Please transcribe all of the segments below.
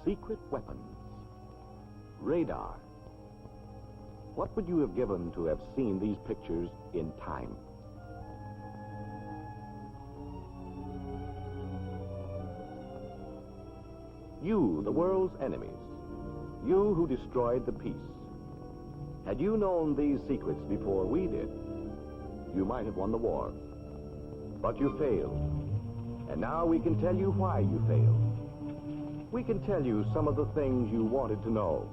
secret weapons. Radar. What would you have given to have seen these pictures in time? You, the world's enemies. You who destroyed the peace. Had you known these secrets before we did, you might have won the war. But you failed. And now we can tell you why you failed. We can tell you some of the things you wanted to know.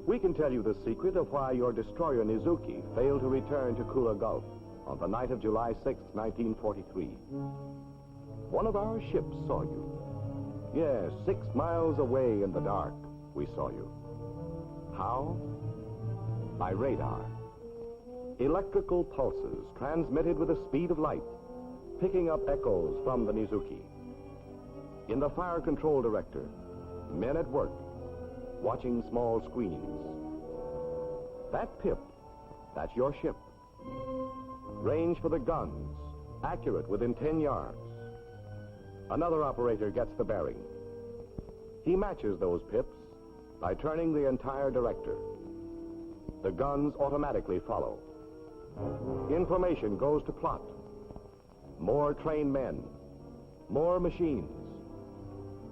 We can tell you the secret of why your destroyer Nizuki failed to return to Kura Gulf on the night of July 6, 1943. One of our ships saw you. Yes, 6 miles away in the dark, we saw you. How? By radar. Electrical pulses transmitted with the speed of light, picking up echoes from the Nizuki. In the fire control director, men at work, watching small screens. That pip, that's your ship. Range for the guns, accurate within 10 yards. Another operator gets the bearing. He matches those pips by turning the entire director. The guns automatically follow. Information goes to plot. More trained men, more machines.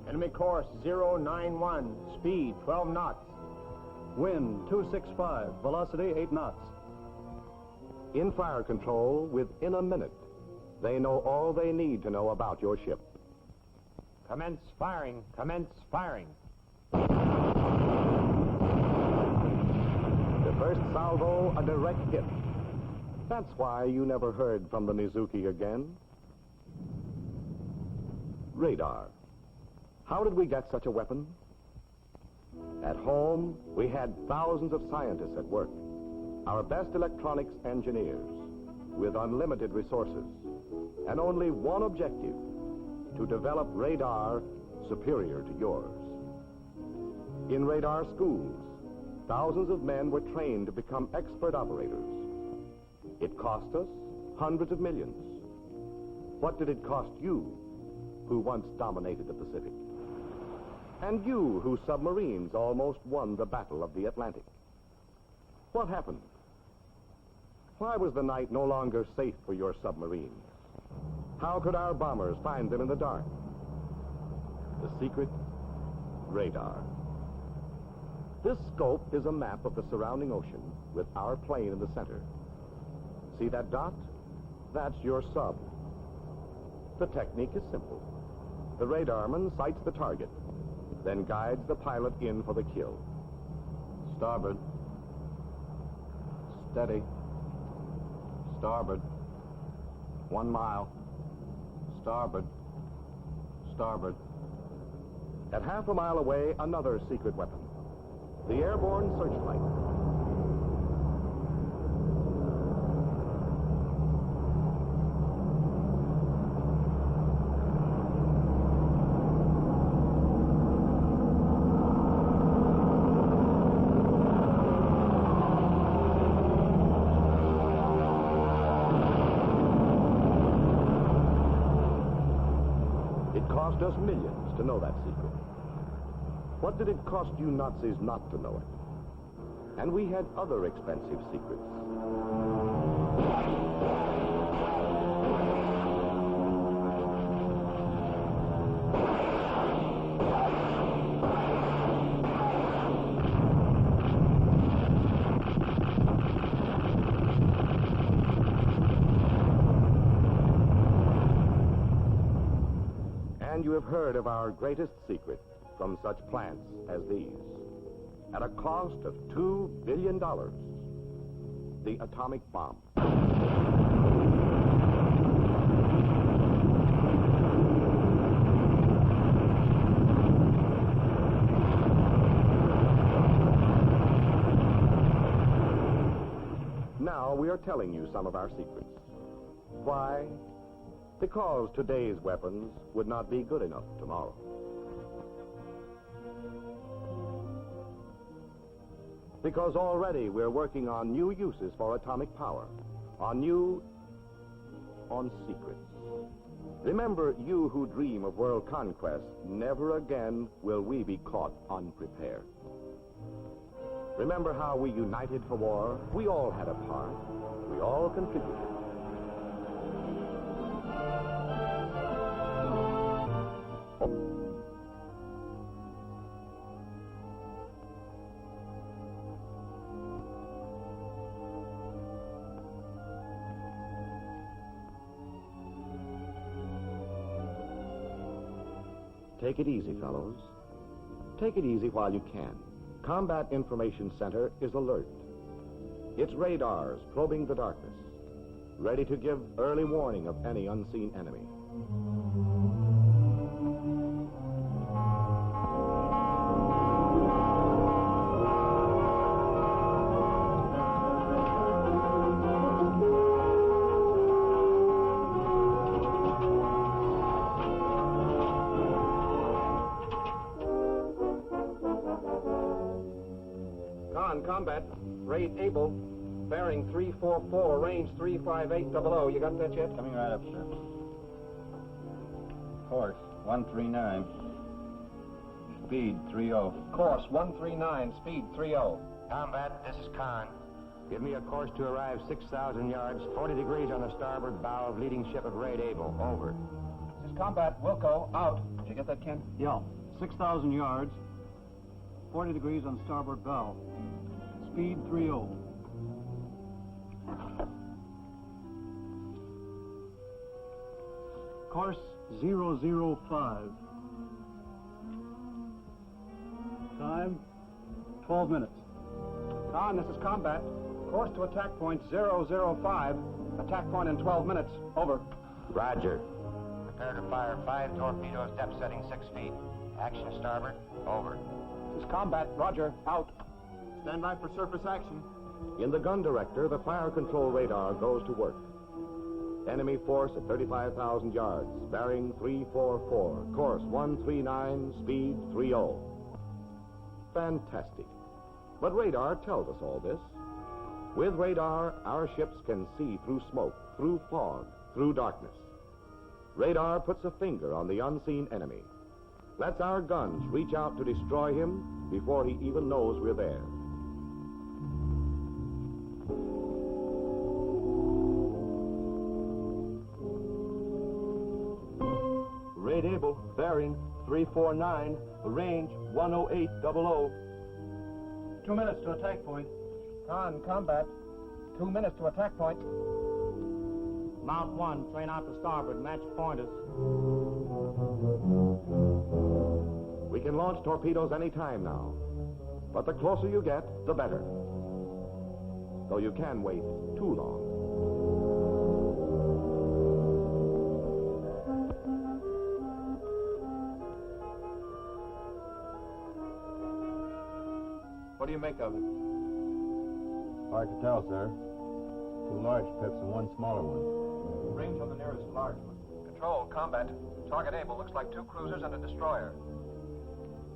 Enemy course 091, speed 12 knots. Wind 265, velocity 8 knots. In fire control, within a minute, they know all they need to know about your ship. Commence firing, commence firing. The first salvo, a direct hit. That's why you never heard from the Nizuki again. Radar. How did we get such a weapon? At home, we had thousands of scientists at work, our best electronics engineers, with unlimited resources, and only one objective, to develop radar superior to yours. In radar schools, thousands of men were trained to become expert operators. It cost us hundreds of millions. What did it cost you, who once dominated the Pacific? And you, whose submarines almost won the Battle of the Atlantic? What happened? Why was the night no longer safe for your submarines? How could our bombers find them in the dark? The secret? Radar. This scope is a map of the surrounding ocean with our plane in the center. See that dot? That's your sub. The technique is simple. The radarman sights the target, then guides the pilot in for the kill. Starboard. Steady. Starboard. 1 mile. Starboard. Starboard. At half a mile away, another secret weapon. The airborne searchlight. It cost us millions to know that secret. What did it cost you Nazis not to know it? And we had other expensive secrets. And you have heard of our greatest secret from such plants as these. At a cost of $2 billion, the atomic bomb. Now we are telling you some of our secrets. Why? Because today's weapons would not be good enough tomorrow. Because already we're working on new uses for atomic power, on secrets. Remember, you who dream of world conquest, never again will we be caught unprepared. Remember how we united for war? We all had a part. We all contributed. Take it easy, fellows. Take it easy while you can. Combat Information Center is alert. Its radars probing the darkness, ready to give early warning of any unseen enemy. Combat, rate able, bearing 344, range 35800. You got that yet? Coming right up, sir. Course 139. Speed 30. Course 139, speed 30. Combat, this is Khan. Give me a course to arrive 6,000 yards, 40 degrees on the starboard bow of leading ship at rate able. Over. This is Combat, Wilco, out. Did you get that, Ken? Yeah, 6,000 yards, 40 degrees on starboard bow. Speed 30. Course 005. Time 12 minutes. Khan, this is Combat. Course to attack point 005. Attack point in 12 minutes. Over. Roger. Prepare to fire 5 torpedoes, depth setting 6 feet. Action starboard. Over. This is Combat, Roger, out. Stand by for surface action. In the gun director, the fire control radar goes to work. Enemy force at 35,000 yards, bearing 344, course 139, speed 30. Fantastic. But radar tells us all this. With radar, our ships can see through smoke, through fog, through darkness. Radar puts a finger on the unseen enemy. Lets our guns reach out to destroy him before he even knows we're there. Rate able, bearing 349, range 10800. 2 minutes to attack point. Khan, Combat, 2 minutes to attack point. Mount 1, train out to starboard, match pointers. We can launch torpedoes any time now. But the closer you get, the better. Though you can wait too long. What do you make of it? Hard to tell, sir. 2 large pips and 1 smaller one. Range on the nearest large one. Control, Combat. Target able. Looks like 2 cruisers and a destroyer.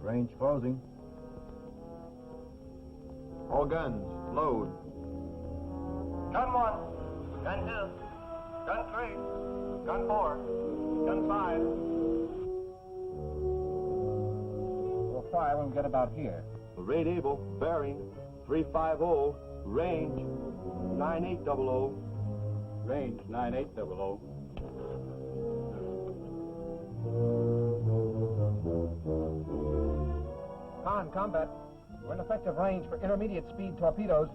Range closing. All guns, load. Gun 1. Gun 2. Gun 3. Gun 4. Gun 5. We'll fire when we get about here. Rate able, bearing 350, range 9800. Range 9800. Khan, Combat. We're in effective range for intermediate speed torpedoes.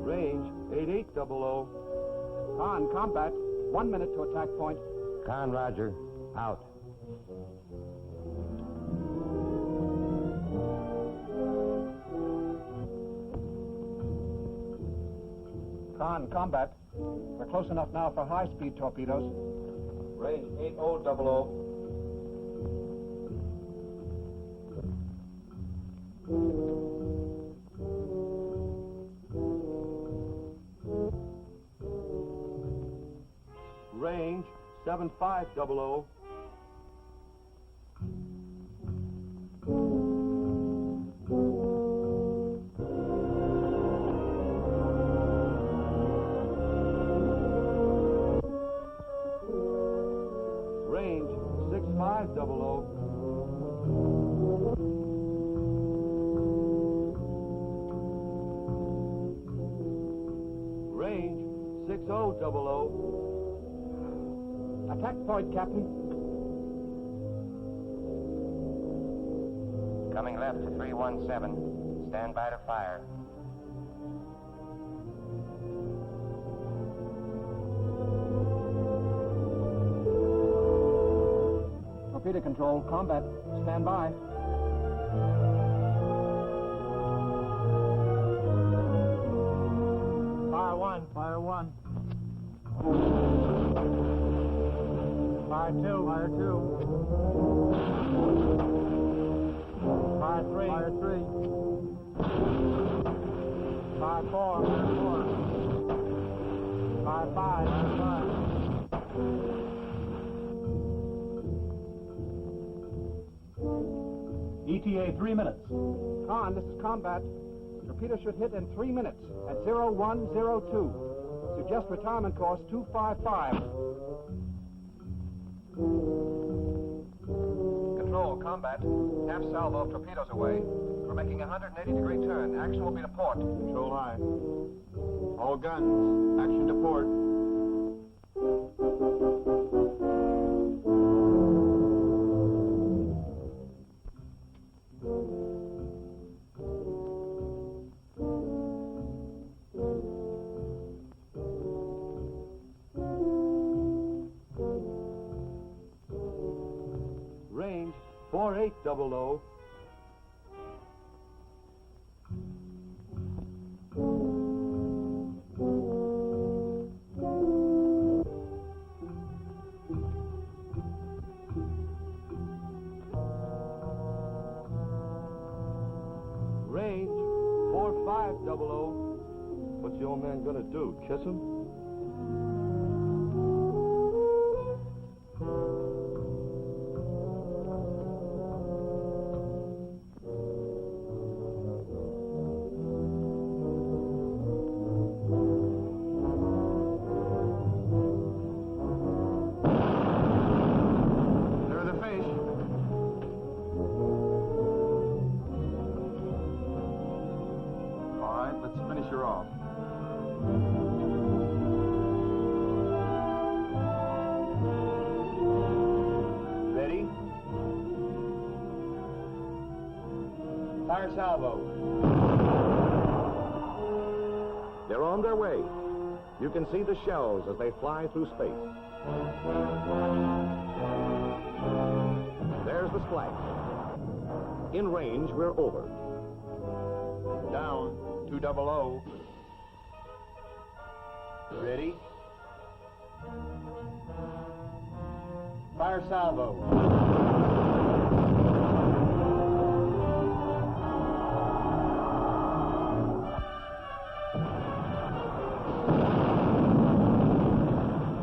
Range 8800. Khan, Combat. 1 minute to attack point. Khan, Roger. Out. Khan, Combat. We're close enough now for high-speed torpedoes. Range 8000. Range 7500. Range 6000. Attack point, Captain. Coming left to 317. Stand by to fire. Torpedo control, combat. Stand by. Fire one. Fire one. Fire two. Fire two. Fire three. Fire three. Fire four. Fire four. Fire five. Fire five. ETA 3 minutes. Con, this is combat. Torpedo should hit in 3 minutes at 0102. Suggest retirement course 255. Control, combat. Half salvo of torpedoes away. We're making a 180-degree turn. Action will be to port. Control high. All guns, action to port. Range 4800. Range 4500. What's the old man gonna do? Kiss him? There the fish. All right, let's finish her off. Ready? Fire salvo. They're on their way. You can see the shells as they fly through space. There's the splash. In range, we're over. Down, 200. Ready? Fire salvo.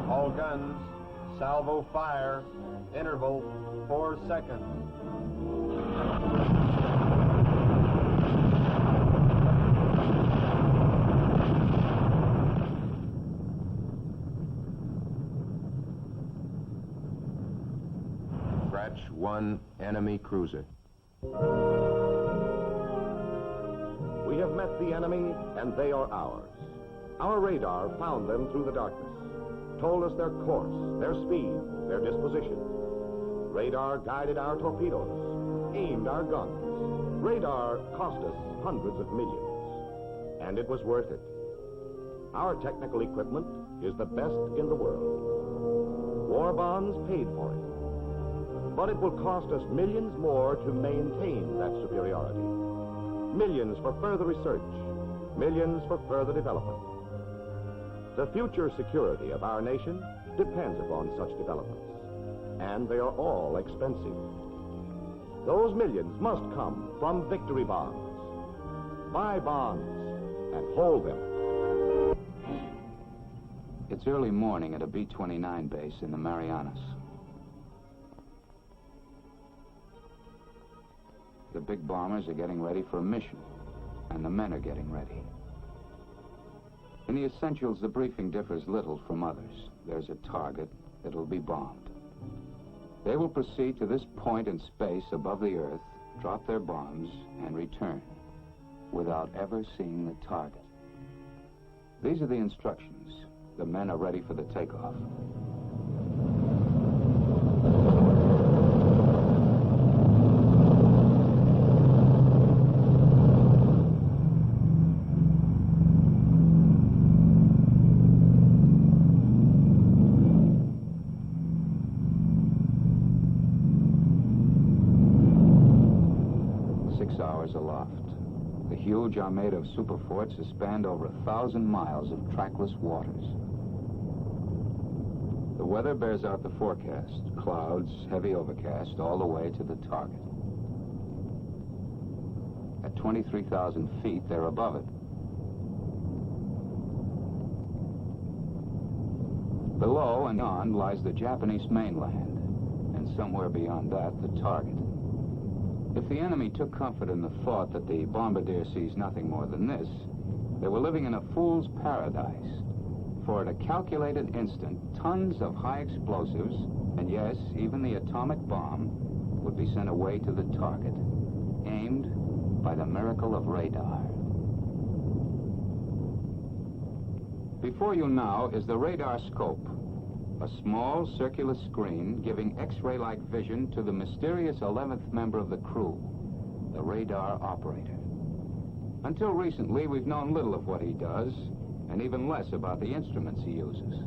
All guns, salvo fire, interval 4 seconds. Scratch 1 enemy cruiser. We have met the enemy, and they are ours. Our radar found them through the darkness, told us their course, their speed, their disposition. Radar guided our torpedoes, aimed our guns. Radar cost us hundreds of millions, and it was worth it. Our technical equipment is the best in the world. War bonds paid for it. But it will cost us millions more to maintain that superiority. Millions for further research, millions for further development. The future security of our nation depends upon such developments, and they are all expensive. Those millions must come from victory bonds. Buy bonds and hold them. It's early morning at a B-29 base in the Marianas. The big bombers are getting ready for a mission, and the men are getting ready. In the essentials, the briefing differs little from others. There's a target that'll be bombed. They will proceed to this point in space above the Earth, drop their bombs, and return without ever seeing the target. These are the instructions. The men are ready for the takeoff. Aloft. The huge armada of superforts is spanned over 1,000 miles of trackless waters. The weather bears out the forecast. Clouds, heavy overcast, all the way to the target. At 23,000 feet, they're above it. Below and beyond lies the Japanese mainland, and somewhere beyond that, the target. If the enemy took comfort in the thought that the bombardier sees nothing more than this, they were living in a fool's paradise. For at a calculated instant, tons of high explosives, and yes, even the atomic bomb, would be sent away to the target, aimed by the miracle of radar. Before you now is the radar scope, a small circular screen giving X-ray-like vision to the mysterious 11th member of the crew, the radar operator. Until recently, we've known little of what he does, and even less about the instruments he uses.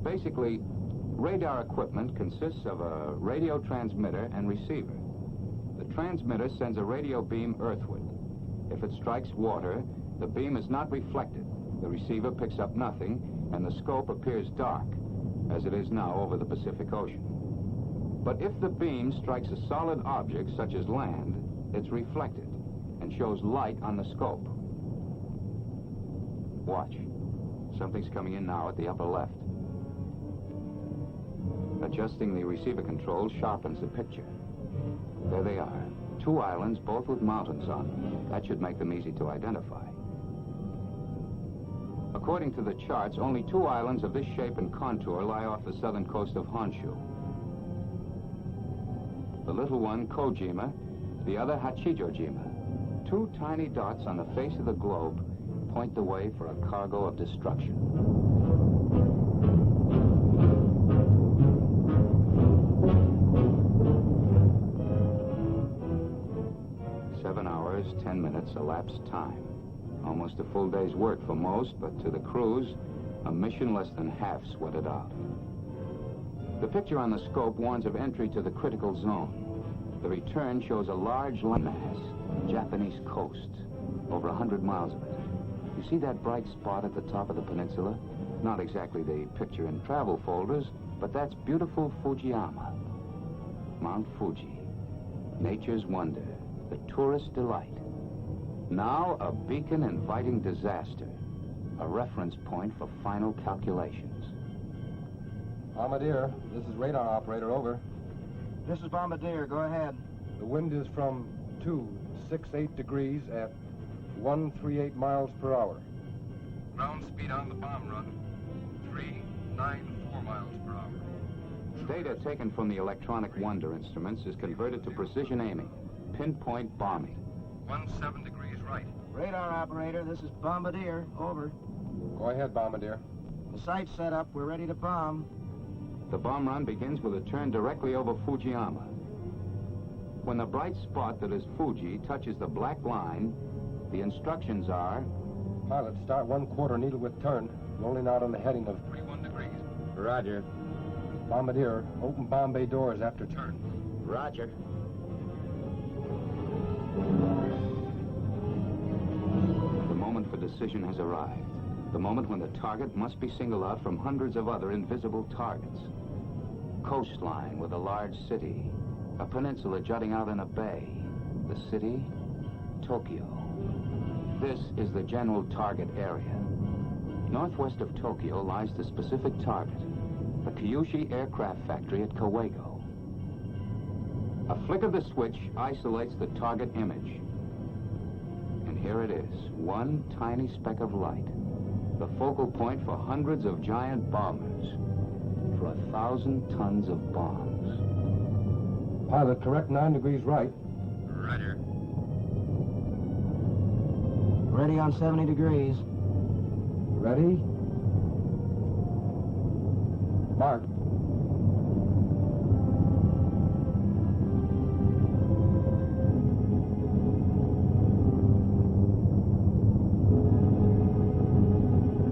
Basically, radar equipment consists of a radio transmitter and receiver. The transmitter sends a radio beam earthward. If it strikes water, the beam is not reflected. The receiver picks up nothing, and the scope appears dark, as it is now over the Pacific Ocean. But if the beam strikes a solid object, such as land, it's reflected and shows light on the scope. Watch. Something's coming in now at the upper left. Adjusting the receiver control sharpens the picture. There they are. 2 islands, both with mountains on them. That should make them easy to identify. According to the charts, only 2 islands of this shape and contour lie off the southern coast of Honshu. The little one, Kojima, the other, Hachijojima. 2 tiny dots on the face of the globe point the way for a cargo of destruction. Seven hours, 10 minutes elapsed time. Almost a full day's work for most, but to the crews, a mission less than half sweated out. The picture on the scope warns of entry to the critical zone. The return shows a large landmass, Japanese coast, over 100 miles of it. You see that bright spot at the top of the peninsula? Not exactly the picture in travel folders, but that's beautiful Fujiyama. Mount Fuji, nature's wonder, the tourist delight. Now a beacon inviting disaster, a reference point for final calculations. Bombardier, this is radar operator, over. This is Bombardier. Go ahead. The wind is from 268 degrees at 138 miles per hour. Ground speed on the bomb run, 394 miles per hour. Data taken from the electronic wonder instruments is converted to precision aiming, pinpoint bombing. 17 degrees right. Radar operator, this is Bombardier. Over. Go ahead, Bombardier. The site's set up. We're ready to bomb. The bomb run begins with a turn directly over Fujiyama. When the bright spot that is Fuji touches the black line, the instructions are... Pilot, start 1/4 needle with turn, rolling out on the heading of 31 degrees. Roger. Bombardier, open bomb bay doors after turn. Roger. The moment for decision has arrived. The moment when the target must be singled out from hundreds of other invisible targets. Coastline with a large city. A peninsula jutting out in a bay. The city, Tokyo. This is the general target area. Northwest of Tokyo lies the specific target, the Kyushu aircraft factory at Kawago. A flick of the switch isolates the target image. And here it is, one tiny speck of light, the focal point for hundreds of giant bombers, for 1,000 tons of bombs. Pilot, correct 9 degrees right. Roger. Ready on 70 degrees. Ready? Mark.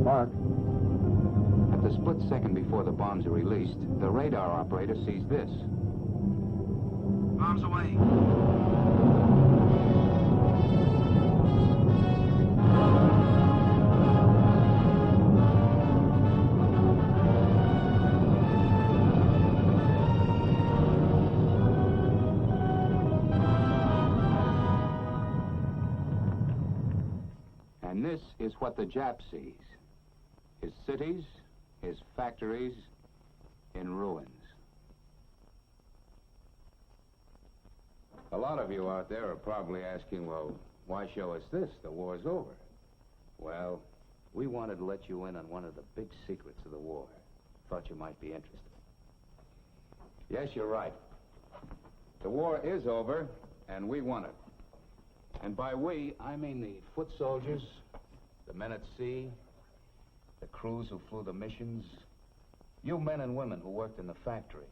Mark. At the split second before the bombs are released, the radar operator sees this. Bombs away. And this is what the Jap sees. His cities, his factories, in ruins. A lot of you out there are probably asking, well, why show us this? The war's over. Well, we wanted to let you in on one of the big secrets of the war. Thought you might be interested. Yes, you're right. The war is over, and we won it. And by we, I mean the foot soldiers, the men at sea, the crews who flew the missions, you men and women who worked in the factories,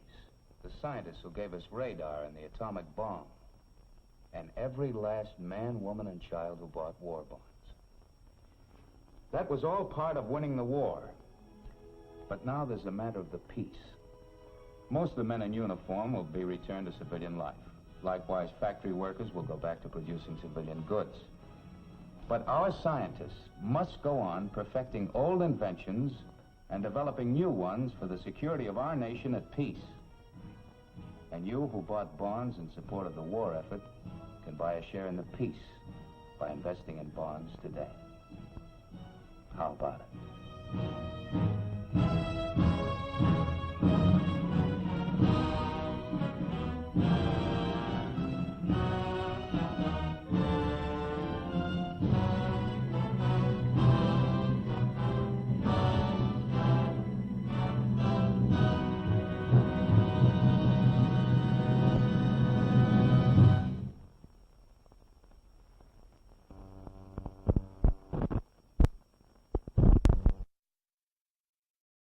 the scientists who gave us radar and the atomic bomb, and every last man, woman, and child who bought war bonds. That was all part of winning the war. But now there's a matter of the peace. Most of the men in uniform will be returned to civilian life. Likewise, factory workers will go back to producing civilian goods. But our scientists must go on perfecting old inventions and developing new ones for the security of our nation at peace. And you who bought bonds in support of the war effort can buy a share in the peace by investing in bonds today. How about it?